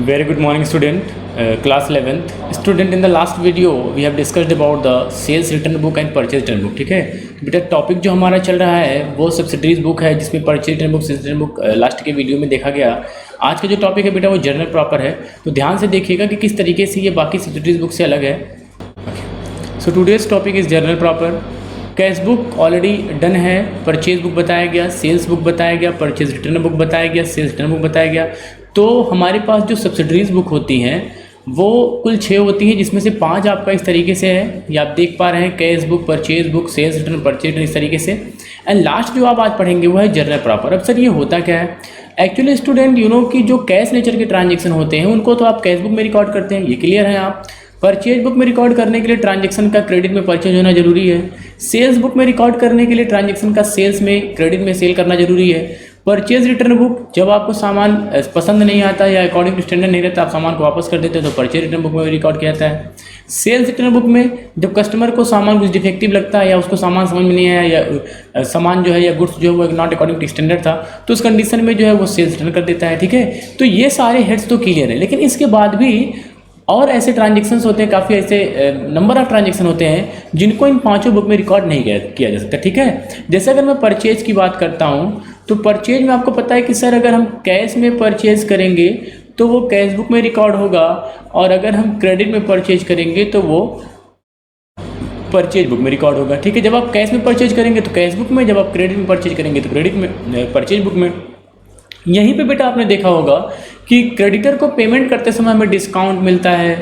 Very good morning student, class 11th student. In the last video we have discussed about the sales return book and purchase return book. ठीक है बेटा, topic जो हमारा चल रहा है वो सब्सिडीज बुक है, जिसमें purchase return book, sales return book last के वीडियो में देखा गया। आज का जो टॉपिक है बेटा वो जर्नल प्रॉपर है, तो ध्यान से देखिएगा कि किस तरीके से ये बाकी सब्सिडीज बुक से अलग है। So today's topic is journal proper. Cash book already done है, परचेज बुक बताया गया, सेल्स बुक बताया गया, परचेज रिटर्न बुक बताया गया, सेल्स रिटर्न बुक बताया गया। तो हमारे पास जो सब्सिडरीज बुक होती हैं वो कुल 6 होती हैं, जिसमें से 5 आपका इस तरीके से है, ये आप देख पा रहे हैं, cash book, purchase book, sales return, purchase return, इस तरीके से। एंड लास्ट जो आप आज पढ़ेंगे वो है जर्नल प्रॉपर। अब सर ये होता क्या है? एक्चुअली स्टूडेंट कि जो कैश नेचर के ट्रांजेक्शन होते हैं उनको तो आप कैश बुक में रिकॉर्ड करते हैं, ये क्लियर है। आप परचेज बुक में रिकॉर्ड करने के लिए ट्रांजैक्शन का क्रेडिट में परचेज होना जरूरी है। सेल्स बुक में रिकॉर्ड करने के लिए ट्रांजैक्शन का सेल्स में क्रेडिट में सेल करना जरूरी है। परचेज रिटर्न बुक, जब आपको सामान पसंद नहीं आता या अकॉर्डिंग टू स्टैंडर्ड नहीं रहता, आप सामान को वापस कर देते हैं, तो परचेज रिटर्न बुक में रिकॉर्ड किया जाता है। सेल्स रिटर्न बुक में जब कस्टमर को सामान कुछ डिफेक्टिव लगता है या उसको सामान समझ में नहीं आया या सामान जो है या गुड्स जो है वो नॉट अकॉर्डिंग टू स्टैंडर्ड था, तो उस कंडीशन में जो है वो सेल्स रिटर्न कर देता है। ठीक है, तो ये सारे हेड्स तो क्लियर है, लेकिन इसके बाद भी और ऐसे ट्रांजेक्शन्स होते हैं, काफ़ी ऐसे नंबर ऑफ ट्रांजेक्शन होते हैं जिनको इन 5 बुक में रिकॉर्ड नहीं किया जा सकता। ठीक है, जैसे अगर मैं परचेज की बात करता हूँ तो परचेज में आपको पता है कि सर अगर हम कैश में परचेज करेंगे तो वो कैश बुक में रिकॉर्ड होगा, और अगर हम क्रेडिट में परचेज करेंगे तो वो परचेज बुक में रिकॉर्ड होगा। ठीक है, जब आप कैश में परचेज करेंगे तो कैश बुक में, जब आप क्रेडिट में परचेज करेंगे तो क्रेडिट में, परचेज बुक में। यहीं पे बेटा आपने देखा होगा कि क्रेडिटर को पेमेंट करते समय हमें डिस्काउंट मिलता है,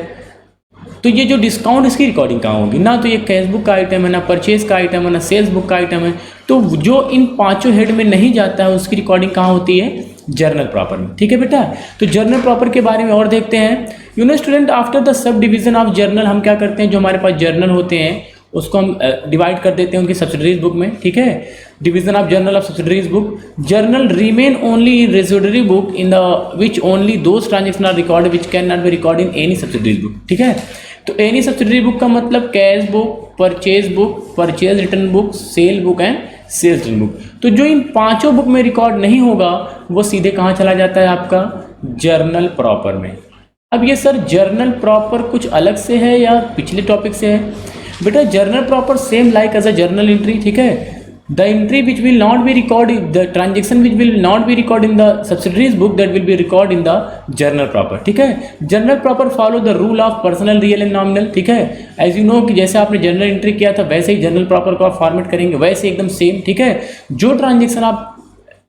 तो ये जो डिस्काउंट, इसकी रिकॉर्डिंग कहाँ होगी? ना तो ये कैश बुक का आइटम है, ना परचेज का आइटम है, ना सेल्स बुक का आइटम है। तो जो इन 5 हेड में नहीं जाता है उसकी रिकॉर्डिंग कहाँ होती है? जर्नल प्रॉपर में। ठीक है बेटा, तो जर्नल प्रॉपर के बारे में और देखते हैं। Student, after the sub division of journal हम क्या करते हैं, जो हमारे पास जर्नल होते हैं उसको हम डिवाइड कर देते हैं उनकी सब्सिडरीज बुक में। ठीक है, division of journal of subsidiaries book. Journal remain only in residuary book in the which only those transaction are record which can not be record in any subsidiaries book. ठीक है, तो any subsidiary book का मतलब cash book, purchase book, purchase return book, sale book and sales return book. तो जो इन 5 book में record नहीं होगा वो सीधे कहाँ चला जाता है? आपका जर्नल प्रॉपर में। अब ये सर जर्नल प्रॉपर कुछ अलग से है या पिछले टॉपिक से है? बेटा journal proper same like as a journal entry. ठीक है, the entry which will not be record, the transaction which will not be record in the subsidiaries book that will be record in the journal proper. ठीक है, journal proper follow the rule of personal, real and nominal. ठीक है, as you know कि जैसे आपने journal entry किया था वैसे ही जर्नल प्रॉपर को आप फॉर्मेट करेंगे, वैसे एकदम सेम। ठीक है, जो ट्रांजेक्शन आप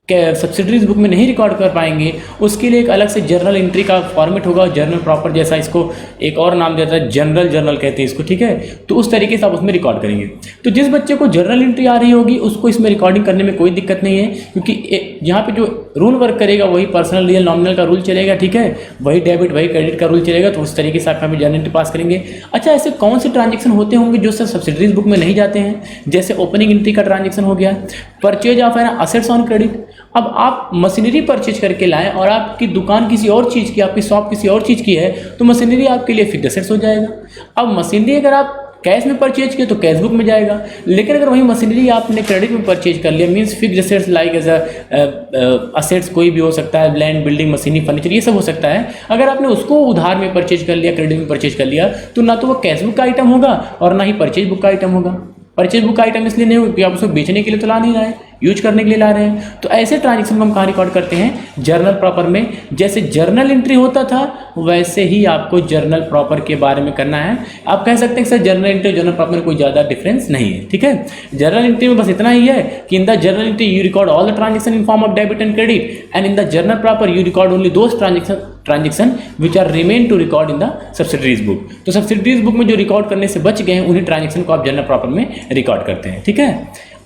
सब्सिडरीज बुक में नहीं रिकॉर्ड कर पाएंगे उसके लिए एक अलग से जर्नल एंट्री का फॉर्मेट होगा, जर्नल प्रॉपर जैसा, इसको एक और नाम देता है जनरल जर्नल कहते हैं इसको। ठीक है, तो उस तरीके से आप उसमें रिकॉर्ड करेंगे। तो जिस बच्चे को जर्नल एंट्री आ रही होगी उसको इसमें रिकॉर्डिंग करने में कोई दिक्कत नहीं है, क्योंकि यहाँ पे जो रूल वर्क करेगा वही पर्सनल, रियल, नॉमिनल का रूल चलेगा। ठीक है, वही डेबिट वही क्रेडिट का रूल चलेगा, तो उस तरीके से आप यहाँ पे जर्नल एंट्री पास करेंगे। अच्छा, ऐसे कौन से ट्रांजेक्शन होते होंगे जो सर सब्सिडरीज बुक में नहीं जाते हैं? जैसे ओपनिंग एंट्री का ट्रांजेक्शन हो गया, purchase of assets on credit. अब आप मशीनरी परचेज करके लाएं और आपकी दुकान किसी और चीज़ की, आपकी शॉप किसी और चीज़ की है, तो मशीनरी आपके लिए फिक्स्ड एसेट्स हो जाएगा। अब मशीनरी अगर आप कैश में परचेज किए तो कैश बुक में जाएगा, लेकिन अगर वही मशीनरी आपने क्रेडिट में परचेज कर लिया, means fixed assets like as assets कोई भी हो सकता है, लैंड, बिल्डिंग, मशीनरी, फर्नीचर, ये सब हो सकता है। अगर आपने उसको उधार में परचेज कर लिया, क्रेडिट में परचेज कर लिया, तो ना तो वो कैश बुक का आइटम होगा और ना ही परचेज बुक का आइटम होगा। परचेज बुक का आइटम इसलिए नहीं होगा क्योंकि आप उसको बेचने के लिए तो ला नहीं रहे हैं, यूज करने के लिए ला रहे हैं। तो ऐसे ट्रांजेक्शन को हम कहाँ रिकॉर्ड करते हैं? जर्नल प्रॉपर में। जैसे जर्नल एंट्री होता था वैसे ही आपको जर्नल प्रॉपर के बारे में करना है। आप कह सकते हैं कि sir journal entry journal proper में कोई ज़्यादा डिफरेंस नहीं है। ठीक है, जर्नल एंट्री में बस इतना ही है कि in the journal entry you record all the transaction in form of debit and credit, and in the journal proper you record only those transaction which are remain to record in the subsidiaries book. तो subsidiaries book में जो record करने से बच गए हैं उन्हीं transaction को आप जर्नल प्रॉपर में रिकॉर्ड करते हैं। ठीक है,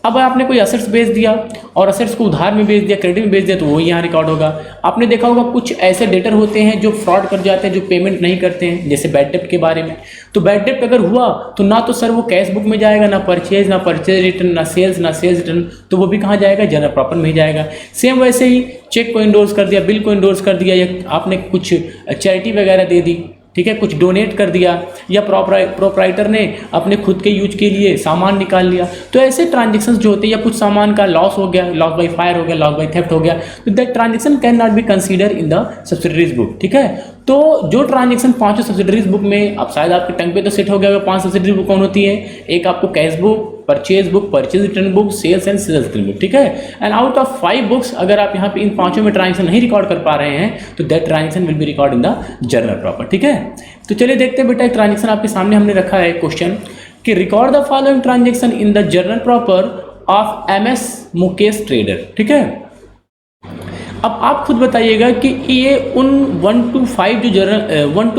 अब आपने कोई असेट्स बेच दिया और असेट्स को उधार में बेच दिया, क्रेडिट में बेच दिया, तो वो यहाँ रिकॉर्ड होगा। आपने देखा होगा कुछ ऐसे डेटर होते हैं जो फ्रॉड कर जाते हैं, जो पेमेंट नहीं करते हैं, जैसे बैड डेप्ट के बारे में। तो बैड डेप्ट अगर हुआ तो ना तो सर वो कैश बुक में जाएगा, ना परचेज, ना परचेज रिटर्न, ना सेल्स रिटर्न, तो वो भी कहाँ जाएगा? जर्नल प्रॉपर में ही जाएगा। सेम वैसे ही चेक को इंडोर्स कर दिया, बिल को इंडोर्स कर दिया, या आपने कुछ चैरिटी वगैरह दे दी, ठीक है, कुछ डोनेट कर दिया, या प्रोप्राइटर ने अपने खुद के यूज के लिए सामान निकाल लिया, तो ऐसे ट्रांजेक्शन्स जो होते हैं, या कुछ सामान का लॉस हो गया, लॉस बाय फायर हो गया, लॉस बाय थेफ्ट हो गया, तो that transaction can not B consider in the subsidiaries book. ठीक है, तो जो ट्रांजेक्शन पांचों सब्सिडरीज बुक में, अब शायद आपके टंग पे तो सेट हो गया होगा 5 सब्सिडरी बुक कौन होती है। एक आपको cash book, purchase return book, sales and sales return book, ठीक है। एंड आउट ऑफ 5 बुक्स अगर आप यहाँ पे इन पांचों में ट्रांजेक्शन नहीं रिकॉर्ड कर पा रहे हैं तो that transaction will be record in the journal proper, ठीक है। तो चलिए देखते हैं बेटा, एक ट्रांजेक्शन आपके सामने हमने रखा है क्वेश्चन कि record the following transaction in the journal proper off MS Mukesh trader, ठीक है। अब आप खुद बताइएगा कि ये उन 1 to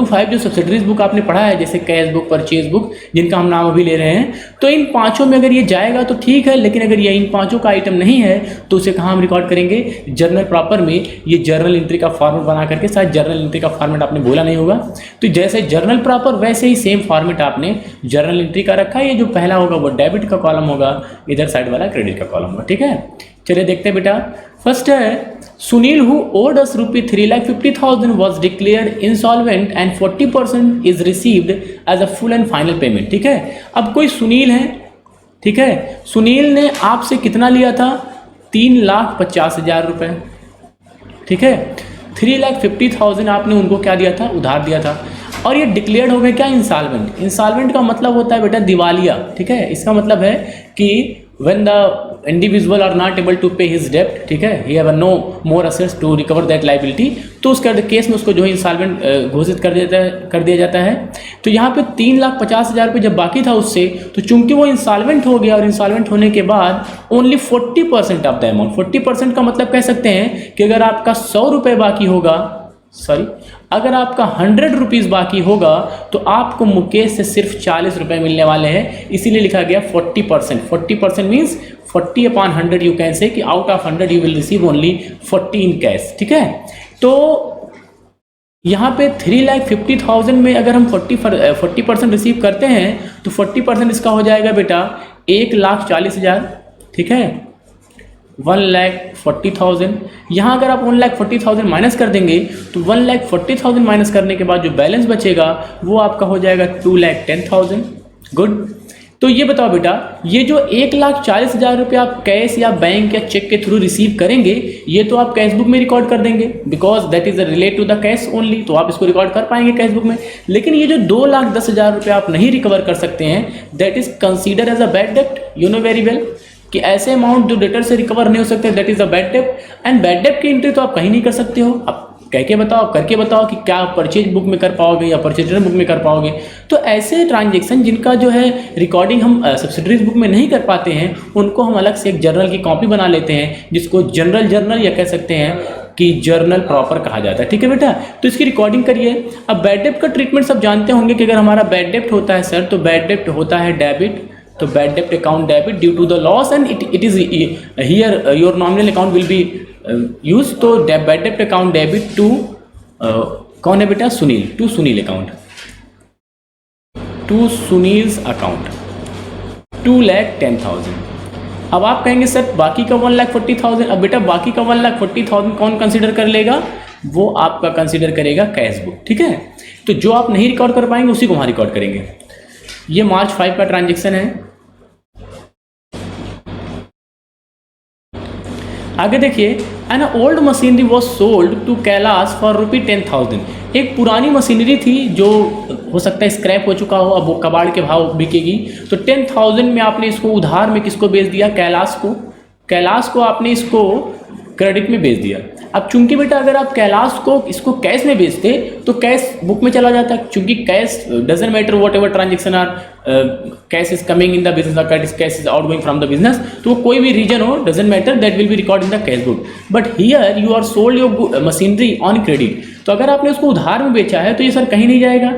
5 जो सब्सिडरीज बुक आपने पढ़ा है, जैसे कैश बुक, परचेज बुक, जिनका हम नाम अभी ले रहे हैं, तो इन पांचों में अगर ये जाएगा तो ठीक है, लेकिन अगर ये इन पांचों का आइटम नहीं है तो उसे कहाँ हम रिकॉर्ड करेंगे, जर्नल प्रॉपर में। ये जर्नल एंट्री का फॉर्मेट बना करके, शायद जर्नल एंट्री का फॉर्मेट आपने बोला नहीं होगा, तो जैसे जर्नल प्रॉपर वैसे ही सेम फॉर्मेट आपने जर्नल एंट्री का रखा है। ये जो पहला होगा वो डेबिट का कॉलम होगा, इधर साइड वाला क्रेडिट का कॉलम होगा, ठीक है। चलिए देखते हैं बेटा, फर्स्ट है Sunil, who owed us ₹3,50,000 was declared insolvent and 40% is received as a full and final payment, ठीक है। अब कोई सुनील है, ठीक है, सुनील ने आपसे कितना लिया था, 3,50,000 रुपए, ठीक है। 3,50,000 आपने उनको क्या दिया था, उधार दिया था, और ये डिक्लेयर्ड हो गए क्या, इंसॉल्वेंट। इंसॉल्वेंट का मतलब होता है बेटा दिवालिया, ठीक है। इसका मतलब है कि when the individual are not able to pay his debt, ठीक है, he have no more assets to recover that liability, तो उसके केस में उसको जो है इंसॉल्वेंट घोषित कर दिया जाता है। तो यहाँ पे 3,50,000 रुपये जब बाकी था उससे, तो चूंकि वो इंसॉल्वेंट हो गया और इंसॉल्वेंट होने के बाद ओनली 40% ऑफ द अमाउंट, 40% का मतलब कह सकते हैं कि अगर आपका 100 रुपये बाकी होगा, अगर आपका 100 रुपीज़ बाकी होगा तो आपको मुकेश से सिर्फ 40 रुपये मिलने वाले हैं, इसीलिए लिखा गया 40%। 40% मीन्स 40/100, यू कैन से कि out of 100 you will receive only 40 in cash, ठीक है। तो यहाँ पे 3,50,000 में अगर हम 40% रिसीव करते हैं तो 40% इसका हो जाएगा बेटा 1,40,000, ठीक है, 1,40,000। यहाँ अगर आप 1,40,000 माइनस कर देंगे तो 1,40,000 माइनस करने के बाद जो बैलेंस बचेगा वो आपका हो जाएगा 2,10,000। गुड। तो ये बताओ बेटा, ये जो 1,40,000 रुपये आप कैश या बैंक या चेक के थ्रू रिसीव करेंगे, ये तो आप कैश बुक में रिकॉर्ड कर देंगे, because that is relate to the cash only, तो आप इसको रिकॉर्ड कर पाएंगे कैश बुक में। लेकिन ये जो 2,10,000 रुपये आप नहीं रिकवर कर सकते हैं, that is consider as a bad डेप्ट, यू नो वेरी वेल, कि ऐसे अमाउंट जो डेटर से रिकवर नहीं हो सकते, दैट इज अ बैड डेप्ट। एंड बैड डेप्ट की एंट्री तो आप कहीं नहीं कर सकते हो। अब कह के बताओ, करके बताओ कि क्या आप परचेज बुक में कर पाओगे या परचेज रिटर्न बुक में कर पाओगे। तो ऐसे ट्रांजेक्शन जिनका जो है रिकॉर्डिंग हम सब्सिडरीज बुक में नहीं कर पाते हैं, उनको हम अलग से एक जर्नल की कॉपी बना लेते हैं, जिसको जर्नल या कह सकते हैं कि जर्नल प्रॉपर कहा जाता है, ठीक है बेटा। तो इसकी रिकॉर्डिंग करिए। अब बैड डेप्ट का ट्रीटमेंट सब जानते होंगे कि अगर हमारा बैड डेप्ट होता है सर, तो बैड डेप्ट होता है डेबिट, तो बैड डेप्ट account debit due to the loss and it is here your nominal account will be use. तो बैड डेप्ट अकाउंट डेबिट टू कौन है बेटा, Sunil, to Sunil account, to Sunil's account 2,10,000। अब आप कहेंगे सर बाकी का 1,40,000, अब बेटा बाकी का 1,40,000 कौन कंसीडर कर लेगा, वो आपका कंसीडर करेगा कैश बुक, ठीक है। तो जो आप नहीं रिकॉर्ड कर पाएंगे उसी को वहां रिकॉर्ड करेंगे। ये March 5 का ट्रांजेक्शन है। आगे देखिए, an old machinery was sold to Kailash for ₹10,000। एक पुरानी मशीनरी थी जो हो सकता है स्क्रैप हो चुका हो, अब वो कबाड़ के भाव बिकेगी, तो 10,000 में आपने इसको उधार में किसको बेच दिया, कैलाश को। कैलाश को आपने इसको क्रेडिट में बेच दिया। अब चूंकि बेटा अगर आप कैलाश को इसको कैश में बेचते तो कैश बुक में चला जाता, चूंकि cash doesn't matter whatever transaction are, cash is coming in the business और cash is out going from the business, तो कोई भी रीजन हो doesn't matter, that will be record in the cash book. But here you are sold your machinery on credit, तो अगर आपने उसको उधार में बेचा है तो ये सर कहीं नहीं जाएगा।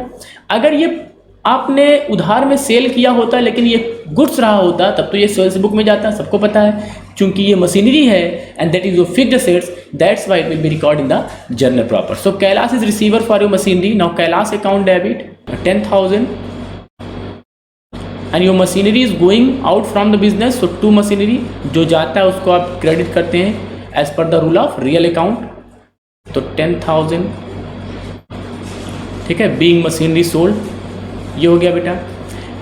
अगर ये आपने उधार में सेल किया होता लेकिन ये गुड्स रहा होता तब तो ये सेल्स बुक में जाता, सबको पता है। चूंकि ये मशीनरी है and that is your fixed assets, that's why it will be record in the journal proper. So Kailash is receiver for your machinery, now Kailash account debit 10,000 and your machinery is going out from the business, so to machinery जो जाता है उसको आप credit करते हैं as per the rule of real account, तो 10,000, ठीक है, बीइंग मशीनरी सोल्ड, ये हो गया बेटा।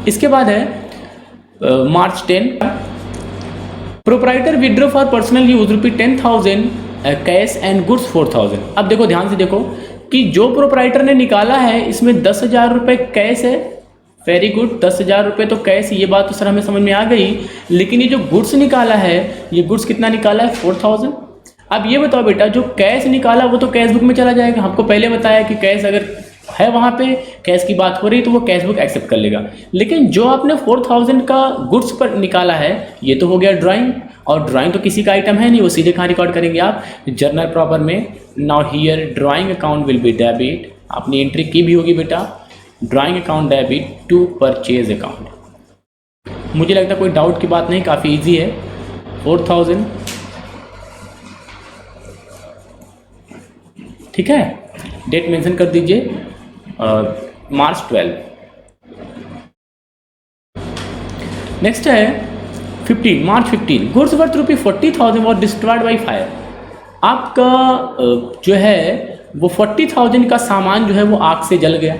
इसके बाद है March 10, proprietor withdraw for personal use ₹10,000 cash and goods 4,000। अब देखो ध्यान से देखो, कि जो प्रोपराइटर ने निकाला है इसमें 10,000 रुपये कैश है। वेरी गुड, 10,000 रुपये तो कैश, ये बात तो सर हमें समझ में आ गई। लेकिन ये जो गुड्स निकाला है, ये गुड्स कितना निकाला है? 4,000। अब ये बताओ बेटा, जो कैश निकाला वो तो कैश बुक में चला जाएगा। हमको पहले बताया कि कैश अगर है वहाँ पे, कैश की बात हो रही तो वो कैश बुक एक्सेप्ट कर लेगा। लेकिन जो आपने 4,000 का गुड्स पर निकाला है, ये तो हो गया ड्राइंग, और ड्राइंग तो किसी का आइटम है नहीं, वो सीधे कहाँ रिकॉर्ड करेंगे आप? जर्नल प्रॉपर में। Now here drawing account will be debit, आपने एंट्री की भी होगी बेटा, drawing account debit to purchase account. मुझे लगता है कोई डाउट की बात नहीं, काफ़ी इजी है। 4,000, ठीक है। डेट मेंशन कर दीजिए मार्च 12। नेक्स्ट है 15 मार्च 15, goods worth ₹40,000 was destroyed by fire. आपका जो है वो 40,000 का सामान जो है वो आग से जल गया।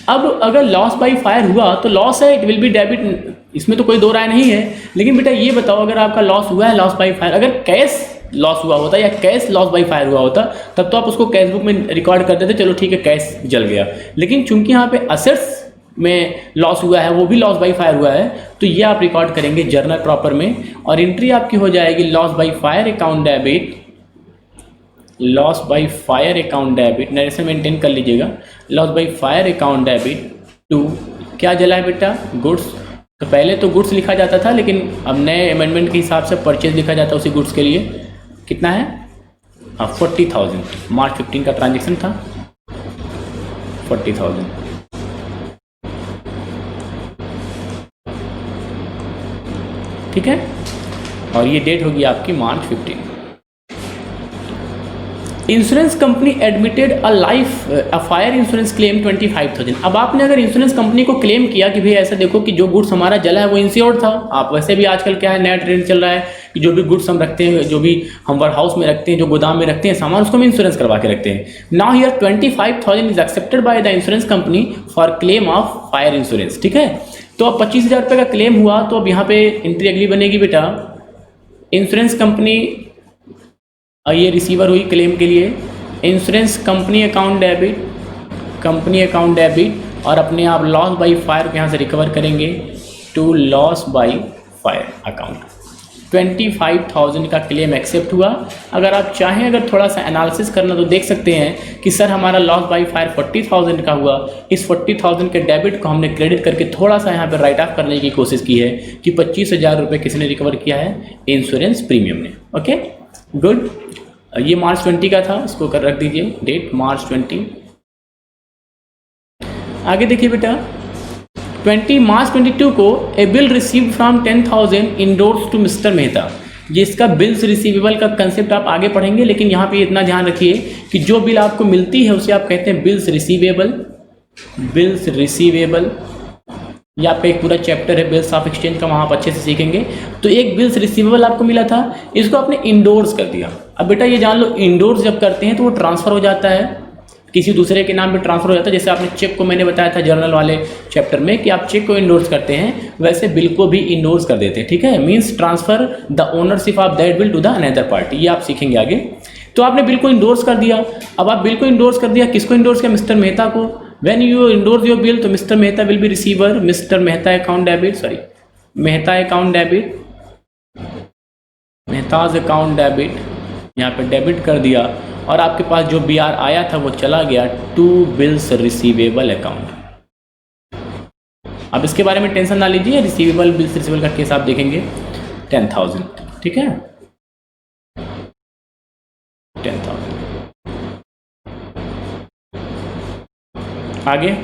अब अगर लॉस बाई फायर हुआ तो लॉस है, इट विल बी डेबिट, इसमें तो कोई दो राय नहीं है। लेकिन बेटा ये बताओ, अगर आपका लॉस हुआ है लॉस बाई फायर, अगर कैश लॉस हुआ होता या कैश लॉस बाई फायर हुआ होता तब तो आप उसको कैश बुक में रिकॉर्ड कर देते, चलो ठीक है कैश जल गया। लेकिन चूंकि यहाँ पे असेट्स में लॉस हुआ है, वो भी लॉस बाई फायर हुआ है, तो ये आप रिकॉर्ड करेंगे जर्नल प्रॉपर में, और एंट्री आपकी हो जाएगी loss by fire account debit, loss by fire account debit, narration maintain कर लीजिएगा, loss by fire account debit to क्या जला है बेटा? गुड्स। तो पहले तो गुड्स लिखा जाता था, लेकिन अब नए अमेंडमेंट के हिसाब से परचेज लिखा जाता है उसी गुड्स के लिए। कितना है? 40,000, मार्च 15 का ट्रांजेक्शन था, 40,000। ठीक है, और ये डेट होगी आपकी मार्च 15। Insurance company admitted a fire insurance claim 25,000। अब आपने अगर इंश्योरेंस कंपनी को क्लेम किया कि भाई ऐसा देखो कि जो गुड्स हमारा जला है वो इंश्योर्ड था। आप वैसे भी आजकल क्या है, नया ट्रेंड चल रहा है कि जो भी गुड्स हम रखते हैं, जो भी हम वेयर हाउस में रखते हैं, जो गोदाम में रखते हैं सामान, उसको हम इंश्योरेंस करवा के रखते हैं। Now here 25,000 is accepted by the insurance company for claim of fire insurance. ठीक है, तो अब 25,000 रुपये का क्लेम हुआ, तो अब यहाँ पे एंट्री अगली बनेगी बेटा, इंश्योरेंस कंपनी, ये रिसीवर हुई क्लेम के लिए, insurance company account debit, company account debit, और अपने आप लॉस बाई फायर को यहाँ से रिकवर करेंगे to loss by fire account. 25,000 का क्लेम एक्सेप्ट हुआ। अगर आप चाहें, अगर थोड़ा सा एनालिसिस करना तो देख सकते हैं कि सर हमारा लॉस बाई फायर 40,000 का हुआ, इस 40,000 के डेबिट को हमने क्रेडिट करके थोड़ा सा यहाँ पे राइट ऑफ करने की कोशिश की है कि 25,000 रुपये किसने रिकवर किया है? इंश्योरेंस प्रीमियम ने। ओके गुड, ये मार्च 20 का था, इसको कर रख दीजिए डेट मार्च 20। आगे देखिए बेटा, 20 मार्च 22 को a bill receive from 10,000 endorse to mister Mehta. ये इसका बिल्स रिसीवेबल का कंसेप्ट आप आगे पढ़ेंगे, लेकिन यहाँ पे इतना ध्यान रखिए कि जो बिल आपको मिलती है उसे आप कहते हैं बिल्स रिसीवेबल। बिल्स रिसीवेबल, ये आपका एक पूरा चैप्टर है बिल्स ऑफ एक्सचेंज का, वहाँ आप अच्छे से सीखेंगे। तो एक बिल्स रिसीवेबल आपको मिला था, इसको आपने इंडोर्स कर दिया। अब बेटा ये जान लो, इंडोर्स जब करते हैं तो वो ट्रांसफ़र हो जाता है, किसी दूसरे के नाम पे ट्रांसफ़र हो जाता है। जैसे आपने चेक को मैंने बताया था जर्नल वाले चैप्टर में कि आप चेक को इंडोर्स करते हैं, वैसे बिल को भी इंडोर्स कर देते हैं। ठीक है, means transfer the ownership of that bill to the another party, ये आप सीखेंगे आगे। तो आपने बिल को इंडोर्स कर दिया। अब आप बिल को इंडोर्स कर दिया, किसको इंडोर्स किया? मिस्टर मेहता को। When you endorse your bill, तो mister Mehta will be receiver, mister Mehta account debit, sorry Mehta account debit, Mehta's account debit, यहाँ पे डेबिट कर दिया, और आपके पास जो BR आया था वो चला गया टू बिल्स रिसीवेबल अकाउंट। अब इसके बारे में टेंशन ना लीजिए, रिसीवेबल बिल्स रिसीवेबल का केस आप देखेंगे 10,000। ठीक है, 10,000। आगे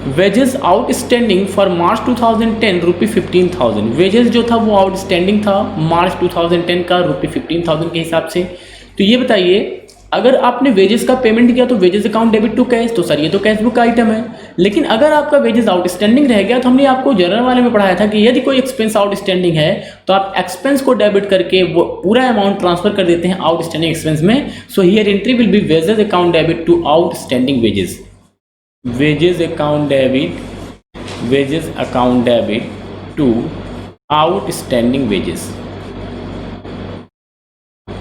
wages outstanding for March 2010 ₹15,000। Wages जो था वो आउटस्टैंडिंग था मार्च 2010 का ₹15,000 के हिसाब से। तो ये बताइए, अगर आपने वेजेस का पेमेंट किया तो wages account debit to cash, तो सर ये तो कैश बुक का आइटम है। लेकिन अगर आपका वेजेस आउटस्टैंडिंग रह गया, तो हमने आपको जनरल वाले में पढ़ाया था कि यदि कोई एक्सपेंस आउटस्टैंडिंग है तो आप एक्सपेंस को डेबिट करके वो पूरा अमाउंट ट्रांसफर कर देते हैं आउटस्टैंडिंग एक्सपेंस में। So here entry will be wages account debit to outstanding wages, wages account debit, wages account debit to outstanding wages.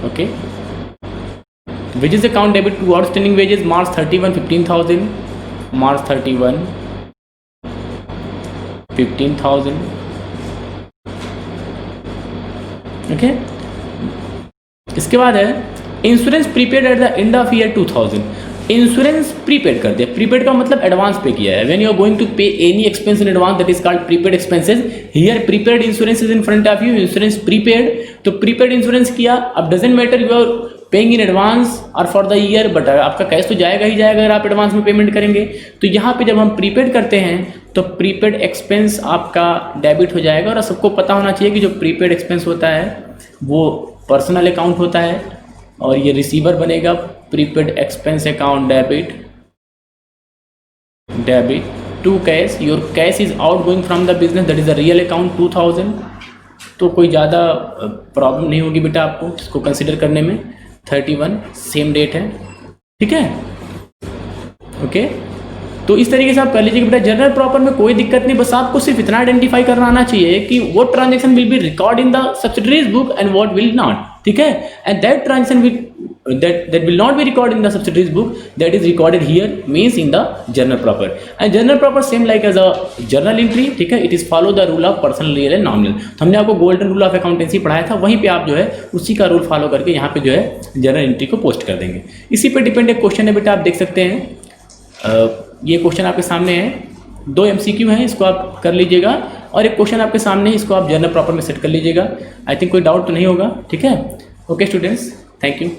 Okay, wages account debit to outstanding wages March 31 15,000, March 31 15,000। Okay, इसके बाद है insurance prepaid at the end of year 2000। Insurance prepaid कर दिया, prepaid का मतलब advance pay किया है। When you are going to pay any expense in advance that is called prepaid expenses. Here prepaid insurance is in front of you, insurance prepaid, तो prepaid insurance किया। अब doesn't matter you are paying in advance और for the year, but आपका cash तो जाएगा ही जाएगा अगर आप एडवांस में पेमेंट करेंगे। तो यहाँ पे जब हम प्रीपेड करते हैं तो प्रीपेड एक्सपेंस आपका डेबिट हो जाएगा। और सबको पता होना चाहिए कि जो प्रीपेड एक्सपेंस होता है वो पर्सनल अकाउंट होता है और ये रिसीवर बनेगा। Prepaid expense account debit to cash, your cash is out going from the business that is the real account 2000। तो कोई ज़्यादा प्रॉब्लम नहीं होगी बेटा आपको इसको कंसिडर करने में। 31 सेम डेट है, ठीक है। ओके, तो इस तरीके से आप कर लीजिएगा बेटा। जनरल प्रॉपर में कोई दिक्कत नहीं, बस आपको सिर्फ इतना आइडेंटिफाई करना आना चाहिए कि what transaction will be record in the subsidiaries book and what will not, ठीक है। And that transaction will that will not be recorded in the subsidiaries book, that is recorded here means in the journal proper, and journal proper same like as a journal entry, ठीक है। it is follow the rule of personal, real and nominal। तो हमने आपको golden rule of accountancy पढ़ाया था, वहीं पे आप जो है उसी का रूल फॉलो करके यहाँ पे जो है जर्नल एंट्री को पोस्ट कर देंगे। इसी पे डिपेंड एक क्वेश्चन है बेटा, आप देख सकते हैं। ये क्वेश्चन आपके सामने है, 2 MCQ हैं, इसको आप कर लीजिएगा। और एक क्वेश्चन आपके सामने है, इसको आप जर्नल प्रॉपर में सेट कर लीजिएगा। आई थिंक कोई डाउट तो नहीं होगा, ठीक है। Okay students, thank you.